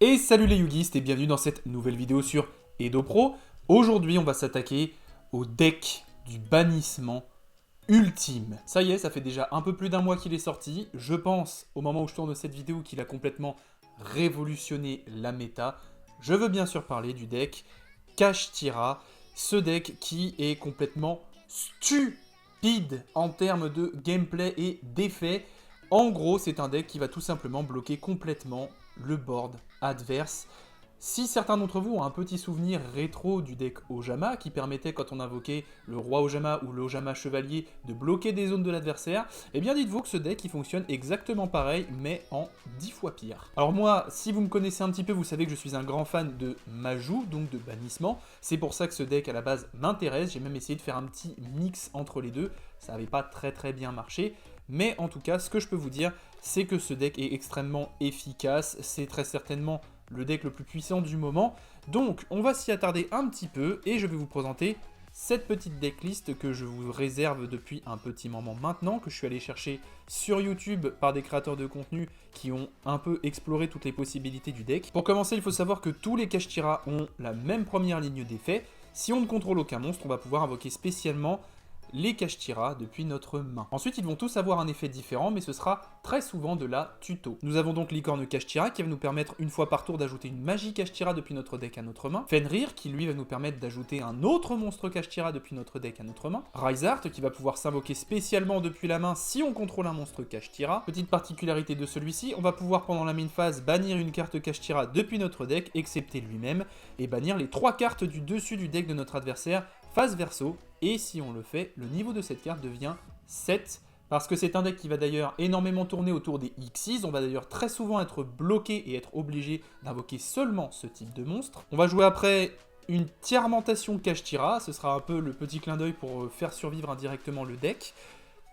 Et salut les Yugistes et bienvenue dans cette nouvelle vidéo sur Edo Pro. Aujourd'hui on va s'attaquer au deck du bannissement ultime. Ça y est, ça fait déjà un peu plus d'un mois qu'il est sorti. Je pense, au moment où je tourne cette vidéo, qu'il a complètement révolutionné la méta. Je veux bien sûr parler du deck Kashtira, ce deck qui est complètement stupide en termes de gameplay et d'effet. En gros, c'est un deck qui va tout simplement bloquer complètement le board adverse. Si certains d'entre vous ont un petit souvenir rétro du deck Ojama, qui permettait quand on invoquait le roi Ojama ou le Ojama chevalier de bloquer des zones de l'adversaire, eh bien dites-vous que ce deck il fonctionne exactement pareil, mais en 10 fois pire. Alors moi, si vous me connaissez un petit peu, vous savez que je suis un grand fan de Majou, donc de bannissement. C'est pour ça que ce deck à la base m'intéresse, j'ai même essayé de faire un petit mix entre les deux, ça n'avait pas très bien marché. Mais en tout cas, ce que je peux vous dire, c'est que ce deck est extrêmement efficace. C'est très certainement le deck le plus puissant du moment. Donc, on va s'y attarder un petit peu et je vais vous présenter cette petite decklist que je vous réserve depuis un petit moment maintenant, que je suis allé chercher sur YouTube par des créateurs de contenu qui ont un peu exploré toutes les possibilités du deck. Pour commencer, il faut savoir que tous les Kashtira ont la même première ligne d'effet. Si on ne contrôle aucun monstre, on va pouvoir invoquer spécialement les Kashtira depuis notre main. Ensuite, ils vont tous avoir un effet différent, mais ce sera très souvent de la tuto. Nous avons donc Licorne Kashtira qui va nous permettre une fois par tour d'ajouter une magie Kashtira depuis notre deck à notre main. Fenrir qui lui va nous permettre d'ajouter un autre monstre Kashtira depuis notre deck à notre main. Rysart qui va pouvoir s'invoquer spécialement depuis la main si on contrôle un monstre Kashtira. Petite particularité de celui-ci, on va pouvoir pendant la main phase bannir une carte Kashtira depuis notre deck, excepté lui-même, et bannir les 3 cartes du dessus du deck de notre adversaire face verso, et si on le fait, le niveau de cette carte devient 7, parce que c'est un deck qui va d'ailleurs énormément tourner autour des Xyz, on va d'ailleurs très souvent être bloqué et être obligé d'invoquer seulement ce type de monstre. On va jouer après une Tiarmentation Kashtira, ce sera un peu le petit clin d'œil pour faire survivre indirectement le deck.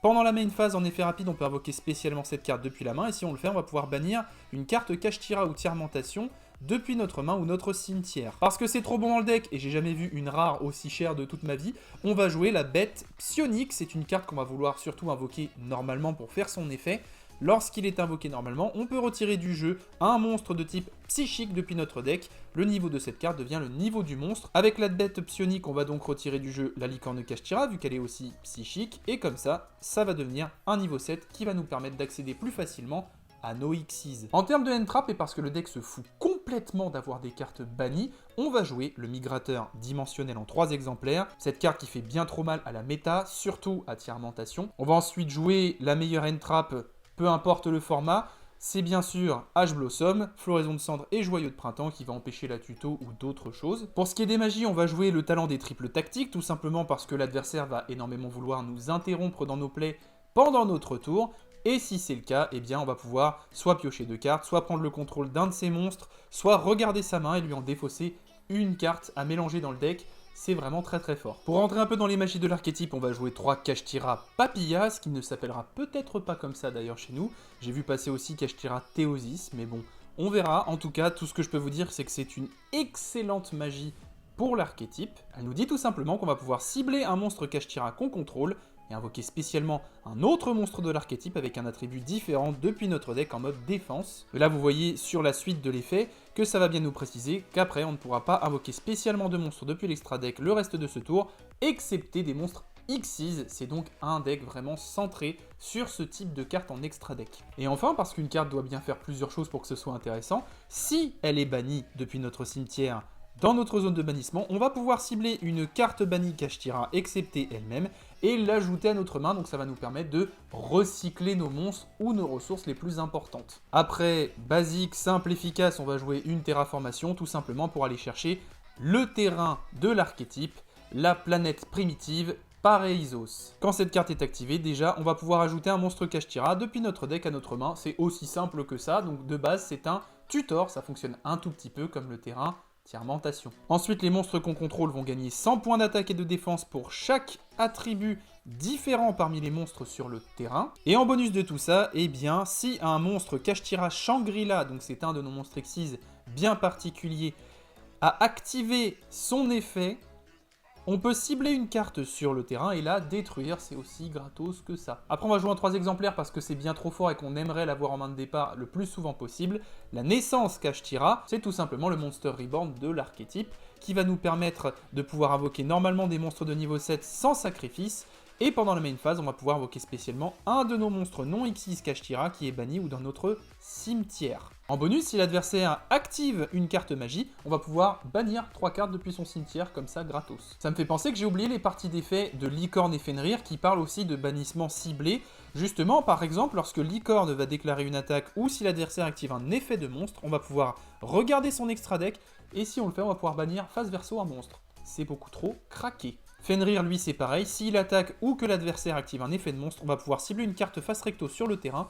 Pendant la main phase, en effet rapide, on peut invoquer spécialement cette carte depuis la main, et si on le fait, on va pouvoir bannir une carte Kashtira ou Tiarmentation depuis notre main ou notre cimetière. Parce que c'est trop bon dans le deck, et j'ai jamais vu une rare aussi chère de toute ma vie, on va jouer la bête Psionique, c'est une carte qu'on va vouloir surtout invoquer normalement pour faire son effet. Lorsqu'il est invoqué normalement, on peut retirer du jeu un monstre de type psychique depuis notre deck. Le niveau de cette carte devient le niveau du monstre. Avec la bête psionique, on va donc retirer du jeu la Licorne Kashtira, vu qu'elle est aussi psychique. Et comme ça va devenir un niveau 7 qui va nous permettre d'accéder plus facilement à nos Xyz. En termes de end-trap, et parce que le deck se fout complètement d'avoir des cartes bannies, on va jouer le Migrateur Dimensionnel en 3 exemplaires. Cette carte qui fait bien trop mal à la méta, surtout à Tiarmentation. On va ensuite jouer la meilleure end-trap, peu importe le format, c'est bien sûr Ash Blossom, Floraison de Cendre et Joyeux de Printemps qui va empêcher la tuto ou d'autres choses. Pour ce qui est des magies, on va jouer le talent des triples tactiques, tout simplement parce que l'adversaire va énormément vouloir nous interrompre dans nos plays pendant notre tour. Et si c'est le cas, eh bien on va pouvoir soit piocher 2 cartes, soit prendre le contrôle d'un de ces monstres, soit regarder sa main et lui en défausser une carte à mélanger dans le deck. C'est vraiment très fort. Pour rentrer un peu dans les magies de l'archétype, on va jouer 3 Kashtira Papillas, qui ne s'appellera peut-être pas comme ça d'ailleurs chez nous. J'ai vu passer aussi Kashtira Théosis, mais bon, on verra. En tout cas, tout ce que je peux vous dire, c'est que c'est une excellente magie pour l'archétype. Elle nous dit tout simplement qu'on va pouvoir cibler un monstre Kashtira qu'on contrôle, et invoquer spécialement un autre monstre de l'archétype avec un attribut différent depuis notre deck en mode défense. Et là vous voyez sur la suite de l'effet que ça va bien nous préciser qu'après on ne pourra pas invoquer spécialement de monstres depuis l'extra deck le reste de ce tour, excepté des monstres Xyz, c'est donc un deck vraiment centré sur ce type de carte en extra deck. Et enfin, parce qu'une carte doit bien faire plusieurs choses pour que ce soit intéressant, si elle est bannie depuis notre cimetière dans notre zone de bannissement, on va pouvoir cibler une carte bannie Kashtira excepté elle-même et l'ajouter à notre main, donc ça va nous permettre de recycler nos monstres ou nos ressources les plus importantes. Après, basique, simple, efficace, on va jouer une terraformation, tout simplement pour aller chercher le terrain de l'archétype, la planète primitive, Pareisos. Quand cette carte est activée, déjà, on va pouvoir ajouter un monstre Kashtira depuis notre deck à notre main, c'est aussi simple que ça, donc de base c'est un tutor, ça fonctionne un tout petit peu comme le terrain Tiarmentation. Ensuite, les monstres qu'on contrôle vont gagner 100 points d'attaque et de défense pour chaque attribut différent parmi les monstres sur le terrain. Et en bonus de tout ça, eh bien, si un monstre Kashtira Shangri-La, donc c'est un de nos monstres Xyz bien particulier, a activé son effet, On peut cibler une carte sur le terrain et la détruire, c'est aussi gratos que ça. Après on va jouer en 3 exemplaires parce que c'est bien trop fort et qu'on aimerait l'avoir en main de départ le plus souvent possible. La naissance Kashtira, c'est tout simplement le Monster Reborn de l'archétype qui va nous permettre de pouvoir invoquer normalement des monstres de niveau 7 sans sacrifice. Et pendant la main phase, on va pouvoir invoquer spécialement un de nos monstres non Xyz Kashtira qui est banni ou dans notre cimetière. En bonus, si l'adversaire active une carte magie, on va pouvoir bannir 3 cartes depuis son cimetière, comme ça, gratos. Ça me fait penser que j'ai oublié les parties d'effet de Licorne et Fenrir, qui parlent aussi de bannissement ciblé. Justement, par exemple, lorsque Licorne va déclarer une attaque, ou si l'adversaire active un effet de monstre, on va pouvoir regarder son extra deck, et si on le fait, on va pouvoir bannir face verso un monstre. C'est beaucoup trop craqué. Fenrir, lui, c'est pareil, s'il attaque ou que l'adversaire active un effet de monstre, on va pouvoir cibler une carte face recto sur le terrain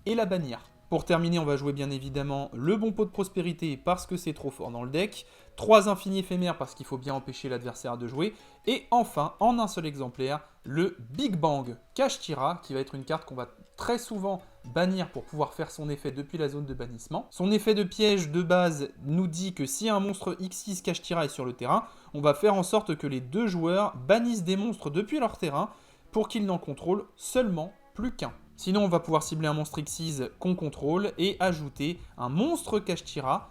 et la bannir. Pour terminer, on va jouer bien évidemment le bon pot de prospérité parce que c'est trop fort dans le deck, 3 infinis éphémères parce qu'il faut bien empêcher l'adversaire de jouer, et enfin, en un seul exemplaire, le Big Bang Kashtira, qui va être une carte qu'on va très souvent bannir pour pouvoir faire son effet depuis la zone de bannissement. Son effet de piège de base nous dit que si un monstre Xyz Kashtira est sur le terrain, on va faire en sorte que les 2 joueurs bannissent des monstres depuis leur terrain pour qu'ils n'en contrôlent seulement plus qu'un. Sinon, on va pouvoir cibler un monstre Xyz qu'on contrôle et ajouter un monstre Kashtira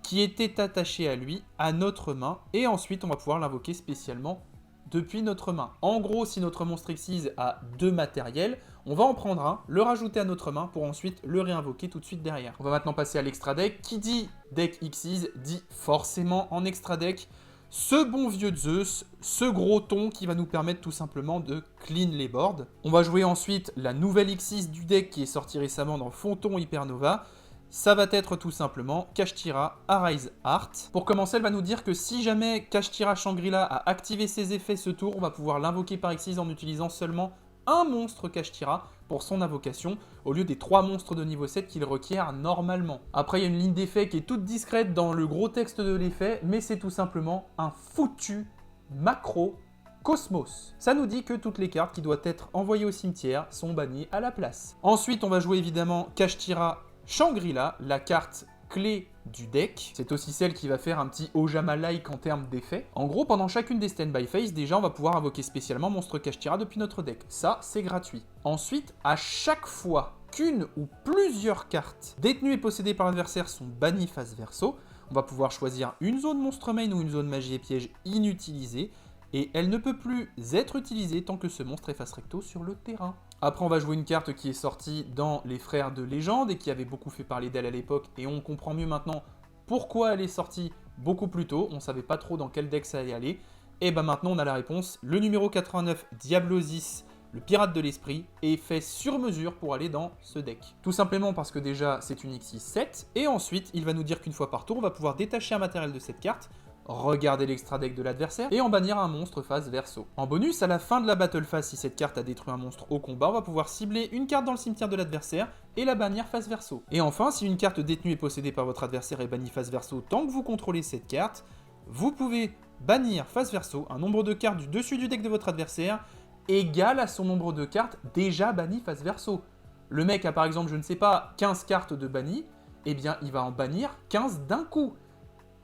qui était attaché à lui, à notre main, et ensuite on va pouvoir l'invoquer spécialement depuis notre main. En gros, si notre monstre Xyz a 2 matériels, on va en prendre un, le rajouter à notre main pour ensuite le réinvoquer tout de suite derrière. On va maintenant passer à l'extra deck. Qui dit deck Xyz dit forcément en extra deck ce bon vieux Zeus, ce gros ton qui va nous permettre tout simplement de clean les boards. On va jouer ensuite la nouvelle Xyz du deck qui est sortie récemment dans Phantom Hypernova. Ça va être tout simplement Kashtira Arise Heart. Pour commencer, elle va nous dire que si jamais Kashtira Shangri-La a activé ses effets ce tour, on va pouvoir l'invoquer par Xyz en utilisant seulement un monstre Kashtira pour son invocation, au lieu des 3 monstres de niveau 7 qu'il requiert normalement. Après, il y a une ligne d'effet qui est toute discrète dans le gros texte de l'effet, mais c'est tout simplement un foutu macro Cosmos. Ça nous dit que toutes les cartes qui doivent être envoyées au cimetière sont bannies à la place. Ensuite, on va jouer évidemment Kashtira Shangri-La, la carte clé du deck. C'est aussi celle qui va faire un petit Ojama-like en termes d'effet. En gros, pendant chacune des stand-by phase, déjà on va pouvoir invoquer spécialement Monstre Kashtira depuis notre deck. Ça, c'est gratuit. Ensuite, à chaque fois qu'une ou plusieurs cartes détenues et possédées par l'adversaire sont bannies face verso, on va pouvoir choisir une zone monstre main ou une zone magie et piège inutilisée, et elle ne peut plus être utilisée tant que ce monstre est face recto sur le terrain. Après, on va jouer une carte qui est sortie dans Les Frères de Légende et qui avait beaucoup fait parler d'elle à l'époque, et on comprend mieux maintenant pourquoi elle est sortie beaucoup plus tôt. On savait pas trop dans quel deck ça allait aller. Et ben maintenant, on a la réponse. Le numéro 89, Diablosis, le pirate de l'esprit, est fait sur mesure pour aller dans ce deck. Tout simplement parce que déjà, c'est une Xyz 7, et ensuite, il va nous dire qu'une fois par tour, on va pouvoir détacher un matériel de cette carte, regarder l'extra deck de l'adversaire et en bannir un monstre face verso. En bonus, à la fin de la battle phase, si cette carte a détruit un monstre au combat, on va pouvoir cibler une carte dans le cimetière de l'adversaire et la bannir face verso. Et enfin, si une carte détenue et possédée par votre adversaire est bannie face verso tant que vous contrôlez cette carte, vous pouvez bannir face verso un nombre de cartes du dessus du deck de votre adversaire égal à son nombre de cartes déjà bannies face verso. Le mec a par exemple, je ne sais pas, 15 cartes de banni, eh bien il va en bannir 15 d'un coup.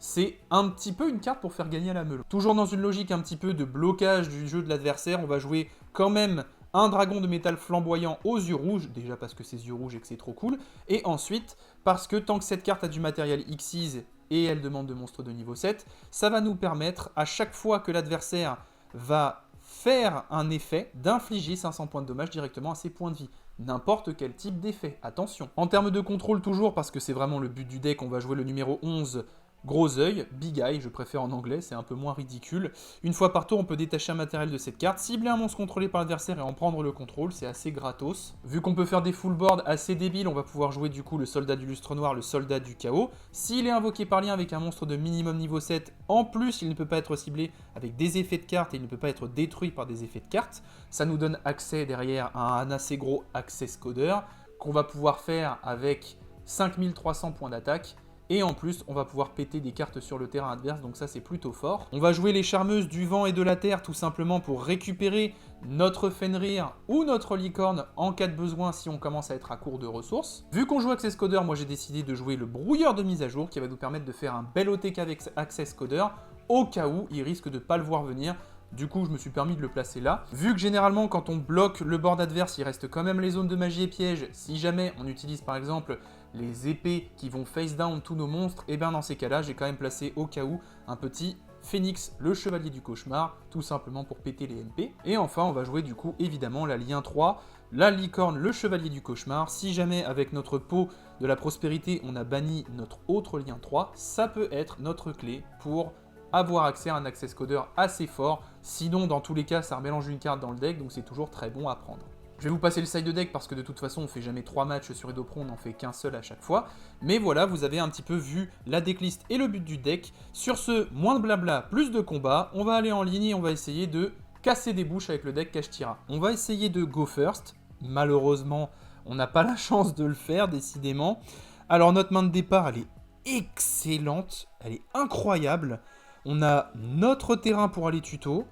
C'est un petit peu une carte pour faire gagner à la meule. Toujours dans une logique un petit peu de blocage du jeu de l'adversaire, on va jouer quand même un dragon de métal flamboyant aux yeux rouges, déjà parce que ses yeux rouges et que c'est trop cool, et ensuite parce que tant que cette carte a du matériel Xyz et elle demande de monstres de niveau 7, ça va nous permettre, à chaque fois que l'adversaire va faire un effet, d'infliger 500 points de dommage directement à ses points de vie. N'importe quel type d'effet, attention. En termes de contrôle toujours, parce que c'est vraiment le but du deck, on va jouer le numéro 11, Gros œil, Big Eye, je préfère en anglais, c'est un peu moins ridicule. Une fois par tour, on peut détacher un matériel de cette carte, cibler un monstre contrôlé par l'adversaire et en prendre le contrôle, c'est assez gratos. Vu qu'on peut faire des full board assez débiles, on va pouvoir jouer du coup le soldat du lustre noir, le soldat du chaos. S'il est invoqué par lien avec un monstre de minimum niveau 7, en plus il ne peut pas être ciblé avec des effets de cartes et il ne peut pas être détruit par des effets de cartes. Ça nous donne accès derrière à un assez gros access coder qu'on va pouvoir faire avec 5300 points d'attaque. Et en plus, on va pouvoir péter des cartes sur le terrain adverse, donc ça c'est plutôt fort. On va jouer les charmeuses du vent et de la terre tout simplement pour récupérer notre Fenrir ou notre licorne en cas de besoin si on commence à être à court de ressources. Vu qu'on joue Access Coder, moi j'ai décidé de jouer le brouilleur de mise à jour qui va nous permettre de faire un bel OTK avec Access Coder au cas où il risque de ne pas le voir venir. Du coup, je me suis permis de le placer là. Vu que généralement, quand on bloque le board adverse, il reste quand même les zones de magie et pièges. Si jamais on utilise par exemple les épées qui vont face down tous nos monstres, et bien dans ces cas-là, j'ai quand même placé au cas où un petit Phénix, le chevalier du cauchemar, tout simplement pour péter les MP. Et enfin, on va jouer du coup évidemment la lien 3, la licorne, le chevalier du cauchemar. Si jamais avec notre pot de la prospérité, on a banni notre autre lien 3, ça peut être notre clé pour avoir accès à un access coder assez fort. Sinon, dans tous les cas, ça remélange une carte dans le deck, donc c'est toujours très bon à prendre. Je vais vous passer le side de deck parce que de toute façon on fait jamais 3 matchs sur EdoPro, on n'en fait qu'un seul à chaque fois. Mais voilà, vous avez un petit peu vu la decklist et le but du deck. Sur ce, moins de blabla, plus de combat, on va aller en ligne et on va essayer de casser des bouches avec le deck Kashtira. On va essayer de go first, malheureusement on n'a pas la chance de le faire décidément. Alors notre main de départ elle est excellente, elle est incroyable. On a notre terrain pour aller tuto.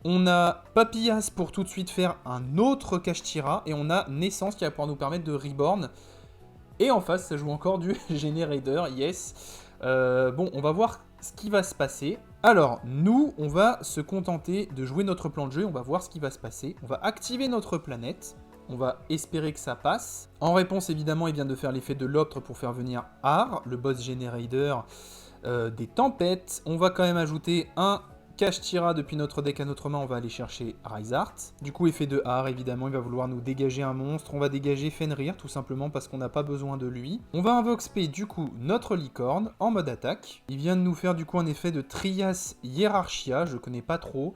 On a Papillas pour tout de suite faire un autre Kashtira. Et on a Naissance qui va pouvoir nous permettre de reborn. Et en face, ça joue encore du Generator, yes. Bon, on va voir ce qui va se passer. Alors, nous, on va se contenter de jouer notre plan de jeu. On va voir ce qui va se passer. On va activer notre planète. On va espérer que ça passe. En réponse, évidemment, il vient de faire l'effet de l'Optre pour faire venir Ar, le boss Generator des tempêtes. On va quand même ajouter un Kashtira depuis notre deck à notre main, on va aller chercher Rysart. Du coup, effet de Har, évidemment, il va vouloir nous dégager un monstre. On va dégager Fenrir, tout simplement parce qu'on n'a pas besoin de lui. On va invoque spé, du coup, notre licorne en mode attaque. Il vient de nous faire, du coup, un effet de Trias Hierarchia, je connais pas trop.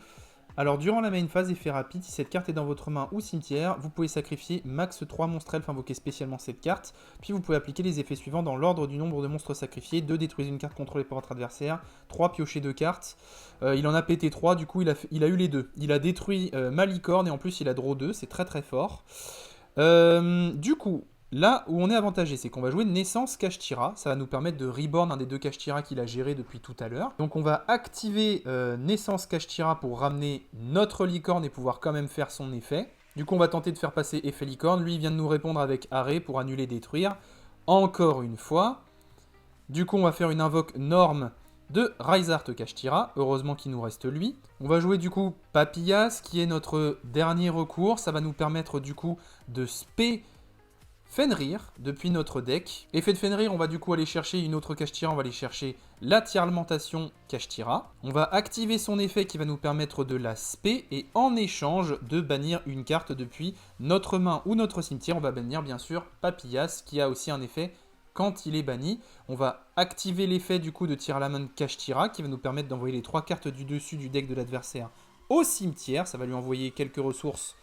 Alors, durant la main phase, effet rapide, si cette carte est dans votre main ou cimetière, vous pouvez sacrifier max 3 monstres elfes, invoquer spécialement cette carte, puis vous pouvez appliquer les effets suivants dans l'ordre du nombre de monstres sacrifiés, 2 détruisez une carte contrôlée par votre adversaire, 3 piochez 2 cartes, il en a pété 3, du coup il a eu les deux. Il a détruit ma licorne et en plus il a draw 2, c'est très très fort. Du coup, là où on est avantagé, c'est qu'on va jouer Naissance Kashtira. Ça va nous permettre de reborn un des deux Kashtira qu'il a géré depuis tout à l'heure. Donc on va activer Naissance Kashtira pour ramener notre licorne et pouvoir quand même faire son effet. Du coup on va tenter de faire passer effet licorne. Lui il vient de nous répondre avec arrêt pour annuler détruire. Encore une fois. Du coup on va faire une invoque norme de Rysart Kashtira, heureusement qu'il nous reste lui. On va jouer du coup Papillas qui est notre dernier recours. Ça va nous permettre du coup de spé Fenrir depuis notre deck. Effet de Fenrir, on va du coup aller chercher une autre Kashtira, on va aller chercher la Tierlementation Kashtira. On va activer son effet qui va nous permettre de la spé et en échange de bannir une carte depuis notre main ou notre cimetière. On va bannir bien sûr Papillas qui a aussi un effet quand il est banni. On va activer l'effet du coup de Tierlament Kashtira qui va nous permettre d'envoyer les 3 cartes du dessus du deck de l'adversaire au cimetière. Ça va lui envoyer quelques ressources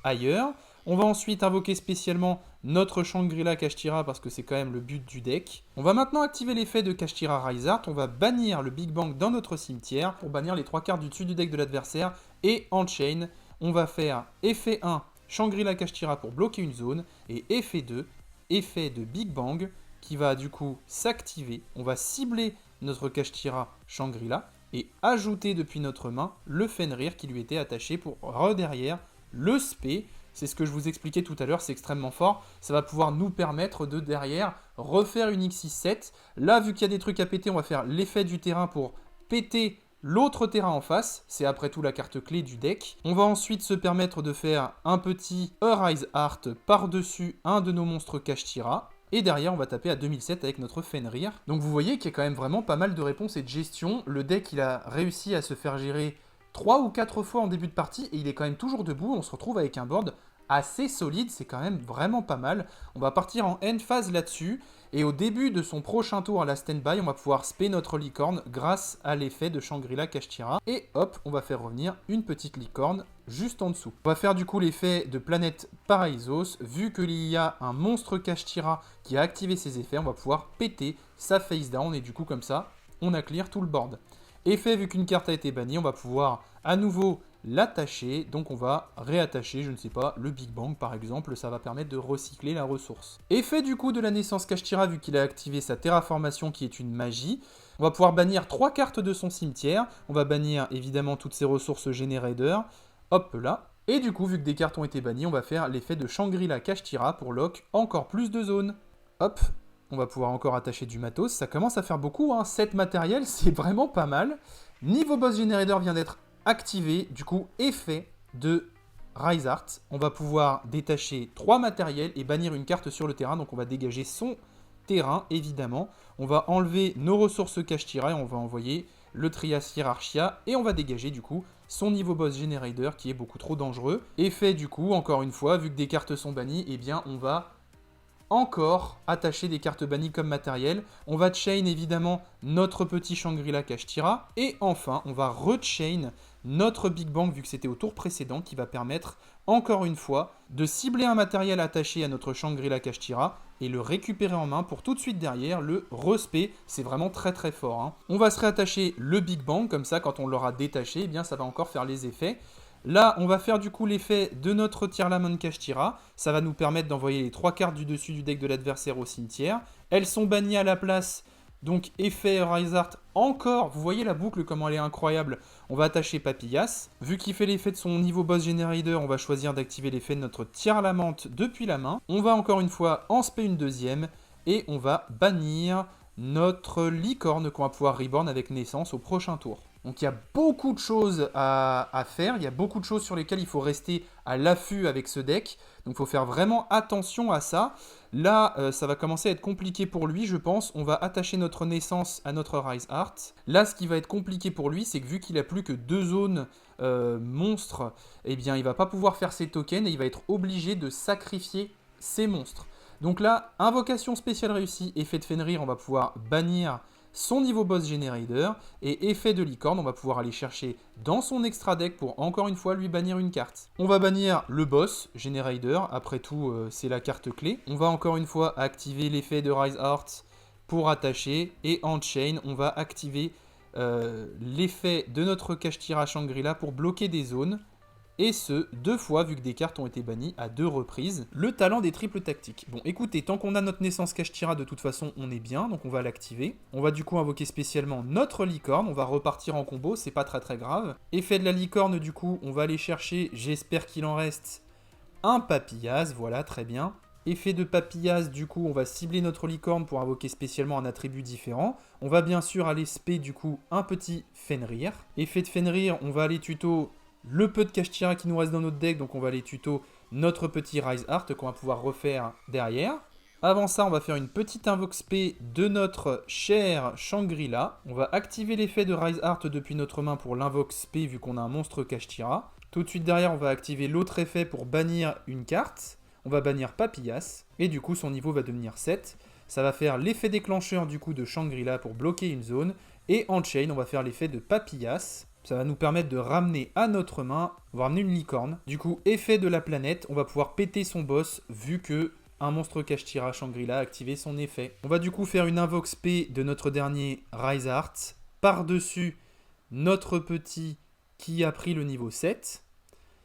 ailleurs. On va ensuite invoquer spécialement notre Shangri-La Kashtira parce que c'est quand même le but du deck. On va maintenant activer l'effet de Kashtira Rysart. On va bannir le Big Bang dans notre cimetière pour bannir les 3 cartes du dessus du deck de l'adversaire. Et en chain, on va faire effet 1, Shangri-La Kashtira pour bloquer une zone. Et effet 2, effet de Big Bang qui va du coup s'activer. On va cibler notre Kashtira Shangri-La et ajouter depuis notre main le Fenrir qui lui était attaché pour derrière le spé. C'est ce que je vous expliquais tout à l'heure, c'est extrêmement fort. Ça va pouvoir nous permettre de derrière refaire une X6-7. Là, vu qu'il y a des trucs à péter, on va faire l'effet du terrain pour péter l'autre terrain en face. C'est après tout la carte clé du deck. On va ensuite se permettre de faire un petit Arise Art par-dessus un de nos monstres Kashtira. Et derrière, on va taper à 2007 avec notre Fenrir. Donc vous voyez qu'il y a quand même vraiment pas mal de réponses et de gestion. Le deck, il a réussi à se faire gérer 3 ou 4 fois en début de partie et il est quand même toujours debout. On se retrouve avec un board assez solide, c'est quand même vraiment pas mal. On va partir en end phase là-dessus et au début de son prochain tour à la stand-by, on va pouvoir spé notre licorne grâce à l'effet de Shangri-La Kashtira et hop, on va faire revenir une petite licorne juste en dessous. On va faire du coup l'effet de planète Paraisos. Vu qu'il y a un monstre Kashtira qui a activé ses effets, on va pouvoir péter sa face down et du coup comme ça, on a clear tout le board. Effet, vu qu'une carte a été bannie, on va pouvoir à nouveau l'attacher. Donc on va réattacher, je ne sais pas, le Big Bang par exemple. Ça va permettre de recycler la ressource. Effet du coup de la naissance Kashtira, vu qu'il a activé sa terraformation qui est une magie. On va pouvoir bannir 3 cartes de son cimetière. On va bannir évidemment toutes ses ressources Generator. Hop là. Et du coup, vu que des cartes ont été bannies, on va faire l'effet de Shangri-La Kashtira pour lock encore plus de zones. Hop. On va pouvoir encore attacher du matos. Ça commence à faire beaucoup, hein. 7 matériels, c'est vraiment pas mal. Niveau boss Generator vient d'être activer du coup effet de Rise Art. On va pouvoir détacher 3 matériels et bannir une carte sur le terrain. Donc on va dégager son terrain évidemment. On va enlever nos ressources Kashtira et on va envoyer le Trias Hierarchia et on va dégager du coup son niveau boss Generator qui est beaucoup trop dangereux. Effet du coup, encore une fois, vu que des cartes sont bannies, eh bien on va encore attacher des cartes bannies comme matériel. On va chain évidemment notre petit Shangri-La Kashtira. Et enfin, on va rechain notre Big Bang vu que c'était au tour précédent qui va permettre encore une fois de cibler un matériel attaché à notre Shangri-La Kashtira et le récupérer en main pour tout de suite derrière le respect. C'est vraiment très très fort. Hein. On va se réattacher le Big Bang, comme ça quand on l'aura détaché, eh bien ça va encore faire les effets. Là, on va faire du coup l'effet de notre Tearlamon Kashtira. Ça va nous permettre d'envoyer les 3 cartes du dessus du deck de l'adversaire au cimetière. Elles sont bannies à la place. Donc effet Rise Art encore. Vous voyez la boucle, comment elle est incroyable. On va attacher Papillas. Vu qu'il fait l'effet de son niveau boss Generator, on va choisir d'activer l'effet de notre Tearlamon depuis la main. On va encore une fois en spé une deuxième. Et on va bannir notre licorne qu'on va pouvoir reborn avec naissance au prochain tour. Donc il y a beaucoup de choses à faire, il y a beaucoup de choses sur lesquelles il faut rester à l'affût avec ce deck. Donc il faut faire vraiment attention à ça. Là, ça va commencer à être compliqué pour lui, je pense. On va attacher notre naissance à notre Rise Art. Là, ce qui va être compliqué pour lui, c'est que vu qu'il a plus que 2 zones monstres, eh bien il va pas pouvoir faire ses tokens et il va être obligé de sacrifier ses monstres. Donc là, invocation spéciale réussie, effet de Fenrir, on va pouvoir bannir son niveau boss Generator, et effet de licorne, on va pouvoir aller chercher dans son extra deck pour encore une fois lui bannir une carte. On va bannir le boss Generator, après tout c'est la carte clé. On va encore une fois activer l'effet de Rise Art pour attacher, et en chain on va activer l'effet de notre Kashtira Shangri-La pour bloquer des zones. Et ce, 2 fois, vu que des cartes ont été bannies à 2 reprises. Le talent des triples tactiques. Bon, écoutez, tant qu'on a notre naissance Kashtira, de toute façon, on est bien, donc on va l'activer. On va du coup invoquer spécialement notre licorne, on va repartir en combo, c'est pas très très grave. Effet de la licorne, du coup, on va aller chercher, j'espère qu'il en reste, un Papillas, voilà, très bien. Effet de Papillas, du coup, on va cibler notre licorne pour invoquer spécialement un attribut différent. On va bien sûr aller spé, du coup, un petit Fenrir. Effet de Fenrir, on va aller tuto le peu de Kashtira qui nous reste dans notre deck, donc on va aller tuto notre petit Rise Art qu'on va pouvoir refaire derrière. Avant ça, on va faire une petite invoque spé de notre cher Shangri-La. On va activer l'effet de Rise Art depuis notre main pour l'invoque spé vu qu'on a un monstre Kashtira. Tout de suite derrière, on va activer l'autre effet pour bannir une carte. On va bannir Papillas, et du coup son niveau va devenir 7. Ça va faire l'effet déclencheur du coup de Shangri-La pour bloquer une zone. Et en chain, on va faire l'effet de Papillas. Ça va nous permettre de ramener à notre main, on va ramener une licorne. Du coup, effet de la planète, on va pouvoir péter son boss vu que un monstre Kashtira Shangri-La a activé son effet. On va du coup faire une invoque spé de notre dernier Rise Art par-dessus notre petit qui a pris le niveau 7.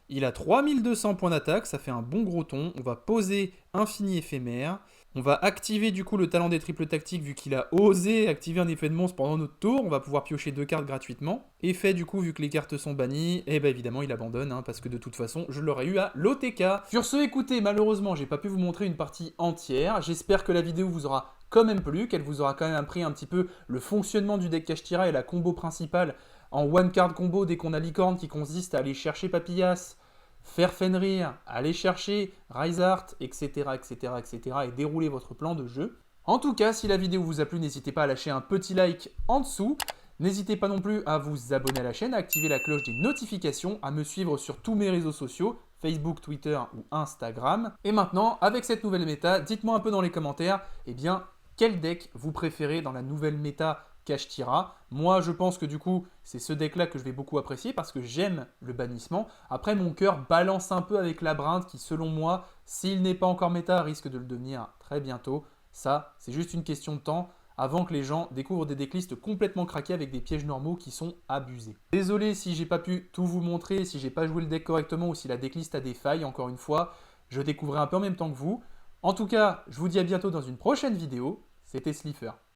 Il a 3200 points d'attaque, ça fait un bon gros ton. On va poser Infini Éphémère. On va activer du coup le talent des triples tactiques vu qu'il a osé activer un effet de monstre pendant notre tour. On va pouvoir piocher 2 cartes gratuitement. Effet du coup, vu que les cartes sont bannies, et bien évidemment il abandonne hein, parce que de toute façon je l'aurais eu à l'OTK. Sur ce, écoutez, malheureusement j'ai pas pu vous montrer une partie entière. J'espère que la vidéo vous aura quand même plu, qu'elle vous aura quand même appris un petit peu le fonctionnement du deck Kashtira et la combo principale en one card combo dès qu'on a licorne qui consiste à aller chercher Papillas, faire Fenrir, aller chercher Rise Art, etc., etc., etc. et dérouler votre plan de jeu. En tout cas, si la vidéo vous a plu, n'hésitez pas à lâcher un petit like en dessous. N'hésitez pas non plus à vous abonner à la chaîne, à activer la cloche des notifications, à me suivre sur tous mes réseaux sociaux, Facebook, Twitter ou Instagram. Et maintenant, avec cette nouvelle méta, dites-moi un peu dans les commentaires, eh bien, quel deck vous préférez dans la nouvelle méta Kashtira. Moi, je pense que du coup, c'est ce deck-là que je vais beaucoup apprécier parce que j'aime le bannissement. Après, mon cœur balance un peu avec Labyrinthe qui, selon moi, s'il n'est pas encore méta, risque de le devenir très bientôt. Ça, c'est juste une question de temps avant que les gens découvrent des decklists complètement craqués avec des pièges normaux qui sont abusés. Désolé si j'ai pas pu tout vous montrer, si j'ai pas joué le deck correctement ou si la decklist a des failles, encore une fois, je découvrais un peu en même temps que vous. En tout cas, je vous dis à bientôt dans une prochaine vidéo. C'était Slifer.